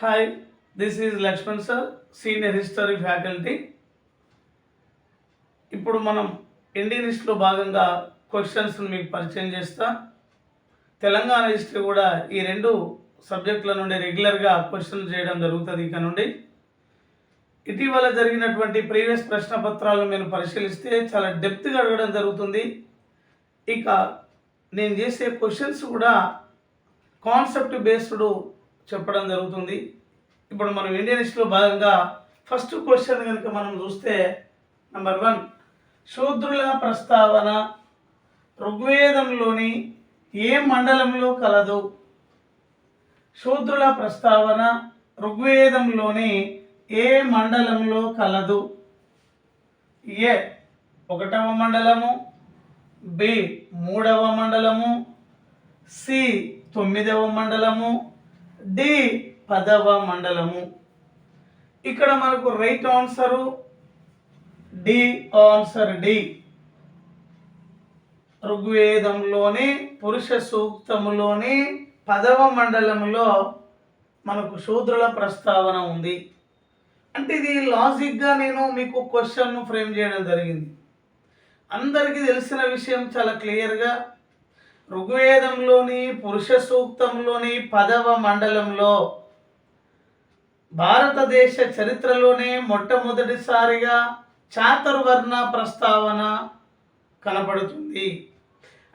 Hi, this is Lakshman sir, senior history faculty. ఇప్పుడు మనం Indian హిస్టరీలో భాగంగా క్వశ్చన్స్ మీకు పరిచయం చేస్తా. తెలంగాణ హిస్టరీ కూడా ఈ రెండు సబ్జెక్టుల నుండి రెగ్యులర్గా క్వశ్చన్లు చేయడం జరుగుతుంది. ఇక నుండి ఇటీవల జరిగినటువంటి ప్రీవియస్ ప్రశ్న పత్రాలను నేను పరిశీలిస్తే చాలా డెప్త్గా అడగడం జరుగుతుంది. ఇక నేను చేసే క్వశ్చన్స్ కూడా కాన్సెప్ట్ బేస్డ్ చెప్పడం జరుగుతుంది. ఇప్పుడు మనం ఇండియన్ హిస్టరీలో భాగంగా ఫస్ట్ క్వశ్చన్ కనుక మనం చూస్తే నెంబర్ 1, శూద్రుల ప్రస్తావన ఋగ్వేదంలోని ఏ మండలంలో కలదు? శూద్రుల ప్రస్తావన ఋగ్వేదంలోని ఏ మండలంలో కలదు? ఏ 1వ మండలము, బి 3వ మండలము, సి 9వ మండలము, డి 10వ మండలము. ఇక్కడ మనకు right answer D. Answer D. ఋగ్వేదంలోని పురుష సూక్తములోని 10వ మండలంలో మనకు శూద్రుల ప్రస్తావన ఉంది. అంటే ఇది లాజిక్గా నేను మీకు క్వశ్చన్ను ఫ్రేమ్ చేయడం జరిగింది. అందరికీ తెలిసిన విషయం చాలా క్లియర్గా, ఋగ్వేదంలోని పురుష సూక్తంలోని 10వ మండలంలో భారతదేశ చరిత్రలోనే మొట్టమొదటిసారిగా చాతుర్వర్ణ ప్రస్తావన కనపడుతుంది.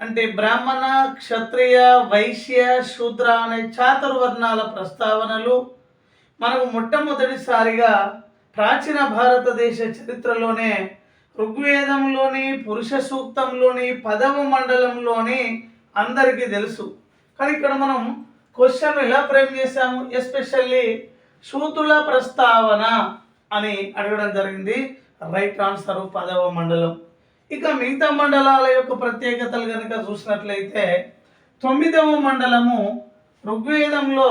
అంటే బ్రాహ్మణ, క్షత్రియ, వైశ్య, శూద్ర అనే చాతుర్వర్ణాల ప్రస్తావనలు మనకు మొట్టమొదటిసారిగా ప్రాచీన భారతదేశ చరిత్రలోనే ఋగ్వేదంలోని పురుష సూక్తంలోని 10వ మండలంలోని అందరికీ తెలుసు. కానీ ఇక్కడ మనం క్వశ్చన్ ఎలా ఫ్రేమ్ చేశాము? ఎస్పెషల్లీ శూద్రుల ప్రస్తావన అని అడగడం జరిగింది. రైట్ ఆన్సర్ 10వ మండలం. ఇక మిగతా మండలాల యొక్క ప్రత్యేకతలు కనుక చూసినట్లయితే 9వ మండలము ఋగ్వేదంలో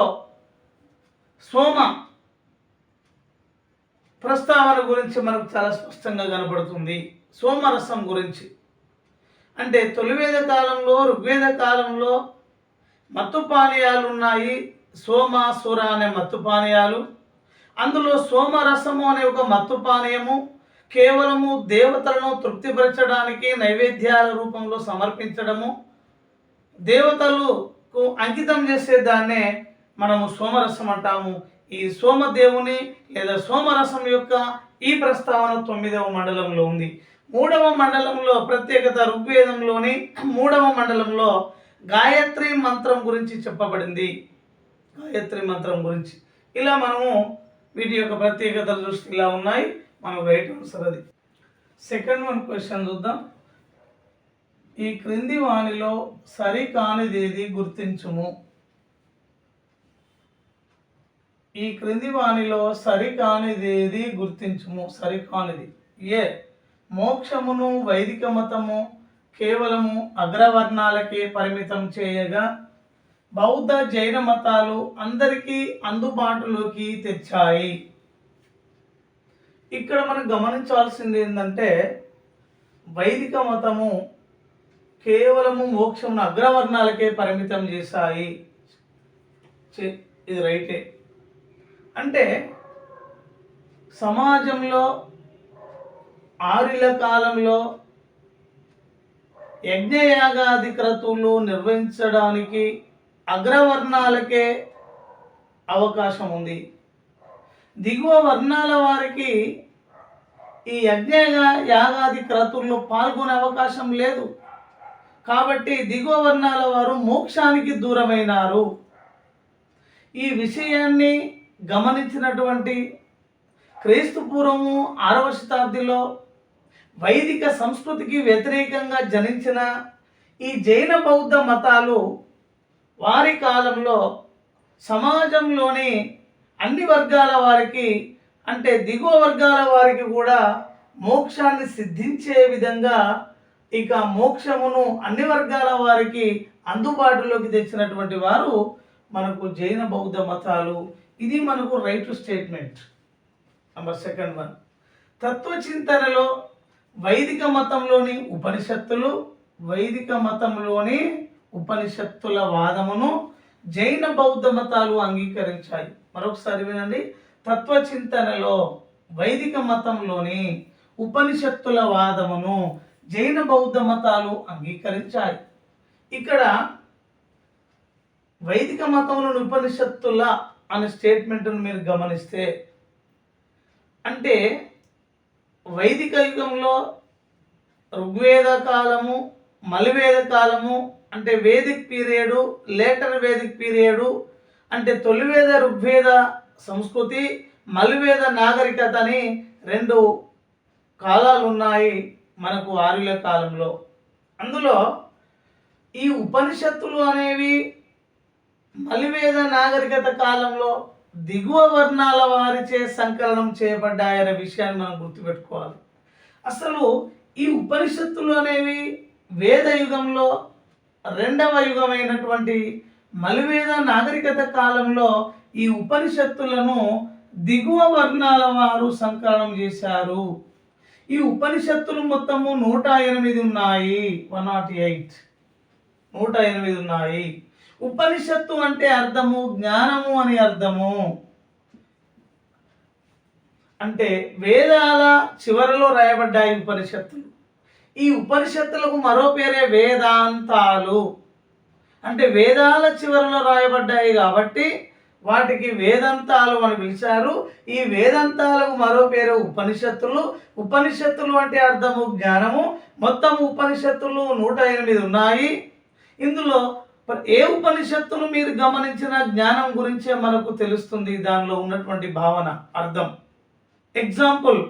సోమ ప్రస్తావన గురించి మనకు చాలా స్పష్టంగా కనపడుతుంది. సోమరసం గురించి అంటే తొలివేద కాలంలో ఋగ్వేద కాలంలో మత్తు పానీయాలు ఉన్నాయి. సోమ, సుర అనే మత్తు పానీయాలు. అందులో సోమరసము అనే ఒక మత్తు పానీయము కేవలము దేవతలను తృప్తిపరచడానికి నైవేద్యాల రూపంలో సమర్పించడము, దేవతలకు అంకితం చేసే దాన్నే మనము సోమరసం అంటాము. ఈ సోమదేవుని లేదా సోమరసం యొక్క ఈ ప్రస్తావన 9వ మండలంలో ఉంది. 3వ మండలంలో ప్రత్యేకత, ఋగ్వేదంలోని 3వ మండలంలో గాయత్రి మంత్రం గురించి చెప్పబడింది. గాయత్రి మంత్రం గురించి ఇలా మనము వీటి యొక్క ప్రత్యేకతలు చూస్తే ఇలా ఉన్నాయి. మనకు రైట్ ఆన్సర్ అది. సెకండ్ క్వశ్చన్ చూద్దాం. ఈ క్రింది వానిలో సరికానిదేది గుర్తించుము. ఈ క్రింది వానిలో సరికానిదేది గుర్తించుము. సరికానిది ఏ మోక్షమును వైదిక మతము కేవలము అగ్రవర్ణాలకే పరిమితం చేయగా బౌద్ధ, జైన మతాలు అందరికీ అందుబాటులోకి తెచ్చాయి. ఇక్కడ మనం గమనించాల్సింది ఏంటంటే వైదిక మతము కేవలము మోక్షమును అగ్రవర్ణాలకే పరిమితం చేశాయి. ఇది రైటే. అంటే సమాజంలో ఆర్యుల కాలంలో యజ్ఞయాగాది క్రతువులు నిర్వహించడానికి అగ్రవర్ణాలకే అవకాశం ఉంది. దిగువ వర్ణాల వారికి ఈ యాగాది క్రతువుల్లో పాల్గొనే అవకాశం లేదు. కాబట్టి దిగువ వర్ణాల వారు మోక్షానికి దూరమైనారు. ఈ విషయాన్ని గమనించినటువంటి క్రీస్తు పూర్వము 6వ శతాబ్దిలో వైదిక సంస్కృతికి వ్యతిరేకంగా జనించిన ఈ జైన బౌద్ధ మతాలు వారి కాలంలో సమాజంలోని అన్ని వర్గాల వారికి, అంటే దిగువ వర్గాల వారికి కూడా మోక్షాన్ని సిద్ధించే విధంగా ఇక మోక్షమును అన్ని వర్గాల వారికి అందుబాటులోకి తెచ్చినటువంటి వారు మనకు జైన బౌద్ధ మతాలు. ఇది మనకు రైట్ స్టేట్మెంట్. నెంబర్ 2 తత్వచింతనలో వైదిక మతంలోని ఉపనిషత్తుల వాదమును జైన బౌద్ధ మతాలు అంగీకరించాయి. మరొకసారి వినండి. తత్వచింతనలో వైదిక మతంలోని ఉపనిషత్తుల వాదమును జైన బౌద్ధ మతాలు అంగీకరించాయి. ఇక్కడ వైదిక మతంలోని ఉపనిషత్తుల అనే స్టేట్మెంట్ను మీరు గమనిస్తే, అంటే వైదిక యుగంలో ఋగ్వేద కాలము, మలివేద కాలము, అంటే Vedic period, later Vedic period, అంటే తొలివేద ఋగ్వేద సంస్కృతి, మలివేద నాగరికత అని 2 కాలాలు ఉన్నాయి మనకు ఆర్యుల కాలంలో. అందులో ఈ ఉపనిషత్తులు అనేవి మలివేద నాగరికత కాలంలో దిగువ వర్ణాల వారిచే సంకలనం చేయబడ్డాయనే విషయాన్ని మనం గుర్తుపెట్టుకోవాలి. అసలు ఈ ఉపనిషత్తులు అనేవి వేద యుగంలో 2వ యుగమైనటువంటి మలివేద నాగరికత కాలంలో ఈ ఉపనిషత్తులను దిగువ వర్ణాల వారు సంకలనం చేశారు. ఈ ఉపనిషత్తులు మొత్తము 108 ఉన్నాయి. 108 108 ఉన్నాయి. ఉపనిషత్తు అంటే అర్థము జ్ఞానము అని అర్థము. అంటే వేదాల చివరలో రాయబడ్డాయి ఉపనిషత్తులు. ఈ ఉపనిషత్తులకు మరో పేరే వేదాంతాలు. అంటే వేదాల చివరలో రాయబడ్డాయి కాబట్టి వాటికి వేదాంతాలు అని పిలిచారు. ఈ వేదాంతాలకు మరో పేరు ఉపనిషత్తులు. ఉపనిషత్తులు అంటే అర్థము జ్ఞానము. మొత్తం ఉపనిషత్తులు 108 ఉన్నాయి. ఇందులో ఏ ఉపనిషత్తును మీరు గమనించిన జ్ఞానం గురించే మనకు తెలుస్తుంది, దానిలో ఉన్నటువంటి భావన, అర్థం. ఎగ్జాంపుల్,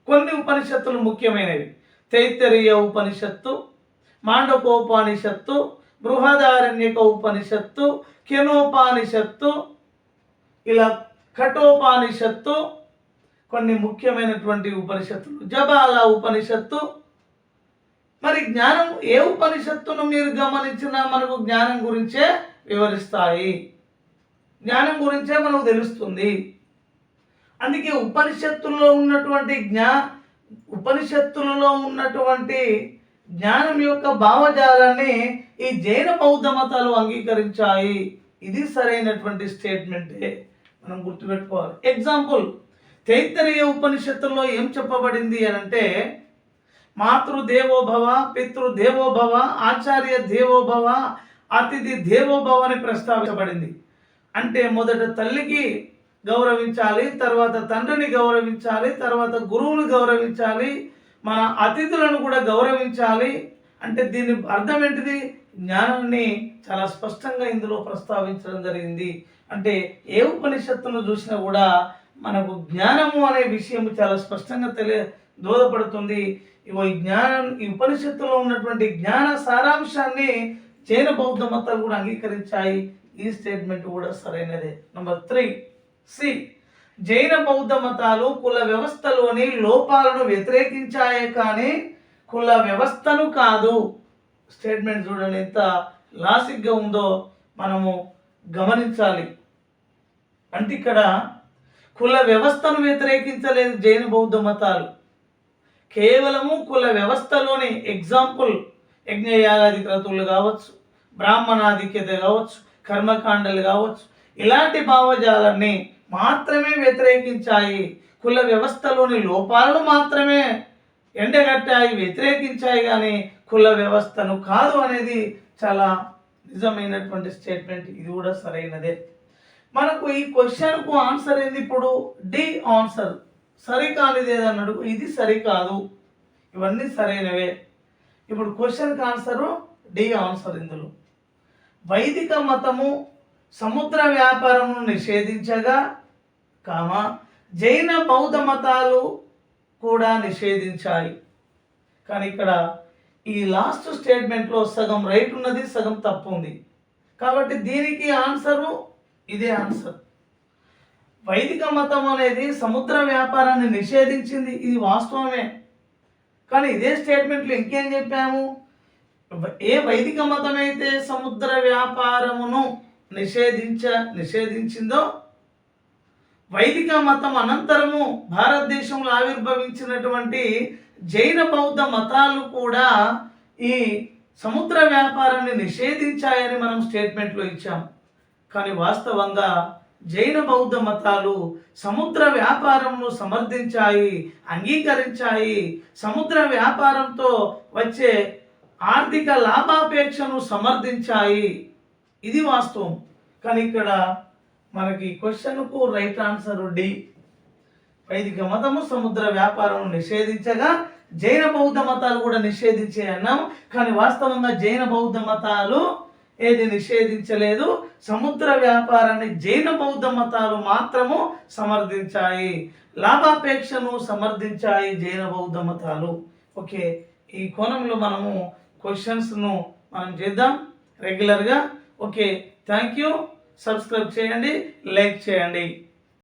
కొన్ని ఉపనిషత్తులు ముఖ్యమైనవి: తైత్తరీయ ఉపనిషత్తు, మాండకోపనిషత్తు, బృహదారణ్యక ఉపనిషత్తు, కెనోపనిషత్తు, ఇలా కఠోపనిషత్తు, కొన్ని ముఖ్యమైనటువంటి ఉపనిషత్తులు. జబాల ఉపనిషత్తు. మరి జ్ఞానం ఏ ఉపనిషత్తును మీరు గమనించినా మనకు జ్ఞానం గురించే వివరిస్తాయి, జ్ఞానం గురించే మనకు తెలుస్తుంది. అందుకే ఉపనిషత్తులలో ఉన్నటువంటి జ్ఞానం యొక్క భావజాలాన్ని ఈ జైన బౌద్ధ మతాలు అంగీకరించాయి. ఇది సరైనటువంటి స్టేట్మెంటే, మనం గుర్తుపెట్టుకోవాలి. ఎగ్జాంపుల్, తైత్తరీయ ఉపనిషత్తుల్లో ఏం చెప్పబడింది అని అంటే, మాతృదేవోభవ, పితృదేవోభవ, ఆచార్య దేవోభవ, అతిథి దేవోభవ అని ప్రస్తావించబడింది. అంటే మొదట తల్లికి గౌరవించాలి, తర్వాత తండ్రిని గౌరవించాలి, తర్వాత గురువుని గౌరవించాలి, మన అతిథులను కూడా గౌరవించాలి. అంటే దీని అర్థం ఏంటిది? జ్ఞానాన్ని చాలా స్పష్టంగా ఇందులో ప్రస్తావించడం జరిగింది. అంటే ఏ ఉపనిషత్తును చూసినా కూడా మనకు జ్ఞానము అనే విషయం చాలా స్పష్టంగా దోహదపడుతుంది. ఈ ఉపనిషత్తులో ఉన్నటువంటి జ్ఞాన సారాంశాన్ని జైన బౌద్ధ మతాలు కూడా అంగీకరించాయి. ఈ స్టేట్మెంట్ కూడా సరైనదే. నెంబర్ 3 సి, జైన బౌద్ధ మతాలు కుల వ్యవస్థలోని లోపాలను వ్యతిరేకించాయే కానీ కుల వ్యవస్థను కాదు. స్టేట్మెంట్ చూడండి ఎంత లాజిక్గా ఉందో మనము గమనించాలి. అంటే ఇక్కడ కుల వ్యవస్థను వ్యతిరేకించలేదు జైన బౌద్ధ మతాలు, కేవలము కుల వ్యవస్థలోని ఎగ్జాంపుల్ యజ్ఞయాగాది క్రతువులు కావచ్చు, బ్రాహ్మణాధిక్యత కావచ్చు, కర్మకాండలు కావచ్చు, ఇలాంటి భావజాలాన్ని మాత్రమే వ్యతిరేకించాయి. కుల వ్యవస్థలోని లోపాలను మాత్రమే ఎండగట్టాయి, వ్యతిరేకించాయి, కానీ కుల వ్యవస్థను కాదు అనేది చాలా నిజమైనటువంటి స్టేట్మెంట్. ఇది కూడా సరైనదే. మనకు ఈ క్వశ్చన్కు ఆన్సర్ ఏంది? ఇప్పుడు డి ఆన్సర్. సరికానిది ఏదన్నాడు, ఇది సరికాదు, ఇవన్నీ సరైనవే. ఇప్పుడు క్వశ్చన్కి ఆన్సరు డి ఆన్సర్. ఇందులో వైదిక మతము సముద్ర వ్యాపారమును నిషేధించగా జైన బౌద్ధ మతాలు కూడా నిషేధించాయి. కానీ ఇక్కడ ఈ లాస్ట్ స్టేట్మెంట్లో సగం రైట్ ఉన్నది, సగం తప్పు ఉంది. కాబట్టి దీనికి ఆన్సరు ఇదే ఆన్సర్. వైదిక మతం అనేది సముద్ర వ్యాపారాన్ని నిషేధించింది, ఇది వాస్తవమే. కానీ ఇదే స్టేట్మెంట్లో ఇంకేం చెప్పాము? ఏ వైదిక మతం అయితే సముద్ర వ్యాపారమును నిషేధించిందో, వైదిక మతం అనంతరము భారతదేశంలో ఆవిర్భవించినటువంటి జైన బౌద్ధ మతాలు కూడా ఈ సముద్ర వ్యాపారాన్ని నిషేధించాయని మనం స్టేట్మెంట్లో ఇచ్చాము. కానీ వాస్తవంగా జైన బౌద్ధ మతాలు సముద్ర వ్యాపారంను సమర్థించాయి, అంగీకరించాయి. సముద్ర వ్యాపారంతో వచ్చే ఆర్థిక లాభాపేక్షను సమర్థించాయి. ఇది వాస్తవం. కానీ ఇక్కడ మనకి క్వశ్చన్కు రైట్ ఆన్సర్ డి. వైదిక మతము సముద్ర వ్యాపారం నిషేధించగా జైన బౌద్ధ మతాలు కూడా నిషేధించే అన్నాం. కానీ వాస్తవంగా జైన బౌద్ధ మతాలు ఏది నిషేధించలేదు. సముద్ర వ్యాపారాన్ని జైన బౌద్ధ మతాలు మాత్రము సమర్థించాయి. లాభాపేక్షను సమర్థించాయి జైన బౌద్ధ మతాలు. ఓకే, ఈ కోణంలో మనము క్వశ్చన్స్ను మనం చేద్దాం రెగ్యులర్గా. Okay, thank you. సబ్స్క్రైబ్ చేయండి, లైక్ చేయండి.